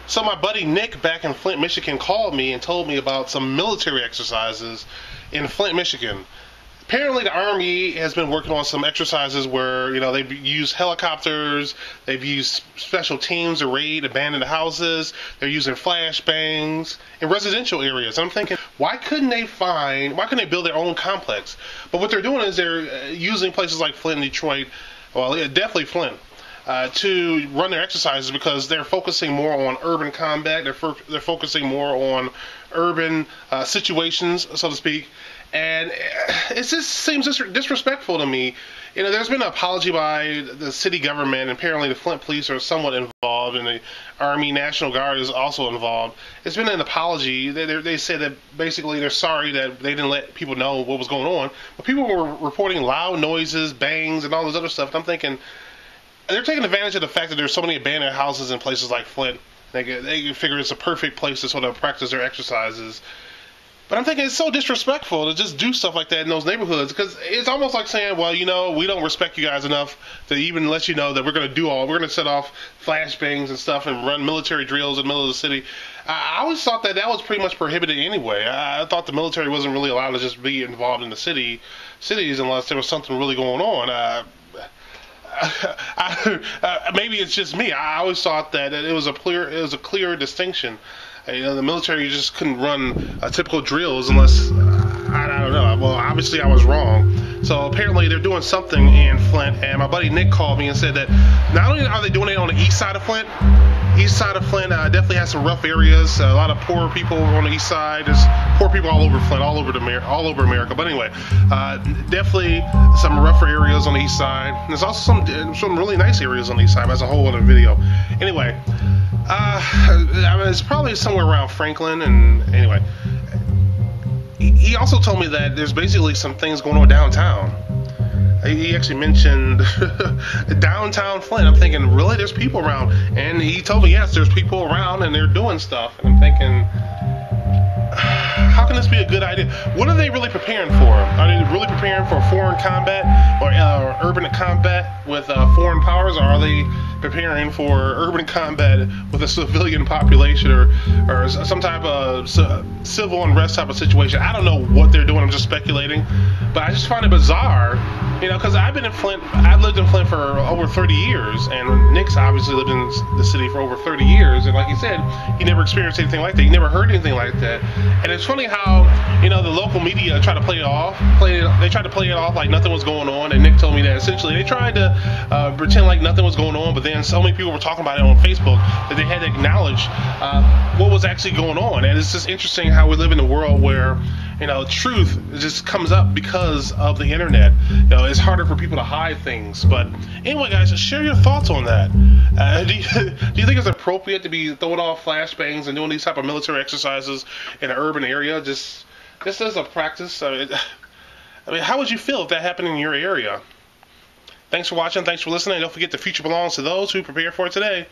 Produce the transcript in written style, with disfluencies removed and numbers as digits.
So my buddy Nick back in Flint, Michigan called me and told me about some military exercises in Flint, Michigan. Apparently the Army has been working on some exercises where, they've used helicopters, they've used special teams to raid abandoned houses, they're using flashbangs in residential areas. I'm thinking, why couldn't they build their own complex? But what they're doing is they're using places like Flint and Detroit, well, yeah, definitely Flint, to run their exercises because they're focusing more on urban combat. They're focusing more on urban situations, so to speak. And it just seems disrespectful to me. There's been an apology by the city government. Apparently, the Flint police are somewhat involved, and the Army National Guard is also involved. It's been an apology. They said that basically they're sorry that they didn't let people know what was going on. But people were reporting loud noises, bangs, and all this other stuff. And I'm thinking, they're taking advantage of the fact that there's so many abandoned houses in places like Flint. They figure it's a perfect place to sort of practice their exercises. But I'm thinking it's so disrespectful to just do stuff like that in those neighborhoods, because it's almost like saying, well, we don't respect you guys enough to even let you know that we're going to set off flashbangs and stuff and run military drills in the middle of the city. I always thought that was pretty much prohibited anyway. I thought the military wasn't really allowed to just be involved in the cities unless there was something really going on. Maybe it's just me. I always thought that it was a clear distinction. The military just couldn't run typical drills unless, I don't know. Well, obviously I was wrong. So apparently they're doing something in Flint, and my buddy Nick called me and said that not only are they doing it on the east side of Flint definitely has some rough areas. A lot of poor people on the east side. There's poor people all over Flint, all over America. But anyway, definitely some rougher areas on the east side. There's also some really nice areas on the east side. That's a whole other video. Anyway. It's probably somewhere around Franklin, and anyway, he also told me that there's basically some things going on downtown. He actually mentioned downtown Flint. I'm thinking, really, there's people around? And he told me, yes, there's people around, and they're doing stuff. And I'm thinking, how can this be a good idea? What are they really preparing for? Are they really preparing for foreign combat or urban combat with foreign powers, or are they preparing for urban combat with a civilian population or some type of civil unrest type of situation? I don't know what they're doing. I'm just speculating, but I just find it bizarre, because I've lived in Flint for over 30 years, and Nick's obviously lived in the city for over 30 years, and like he said, he never experienced anything like that. He never heard anything like that. And it's funny how, the local media try to play it off. They tried to play it off like nothing was going on, and Nick told me that essentially they tried to pretend like nothing was going on, but then so many people were talking about it on Facebook that they had to acknowledge what was actually going on. And it's just interesting how we live in a world where truth just comes up because of the internet. It's harder for people to hide things. But anyway, guys, share your thoughts on that. Do you think it's appropriate to be throwing off flashbangs and doing these type of military exercises in an urban area just as a practice? I mean, how would you feel if that happened in your area? Thanks for watching. Thanks for listening. Don't forget the future belongs to those who prepare for it today.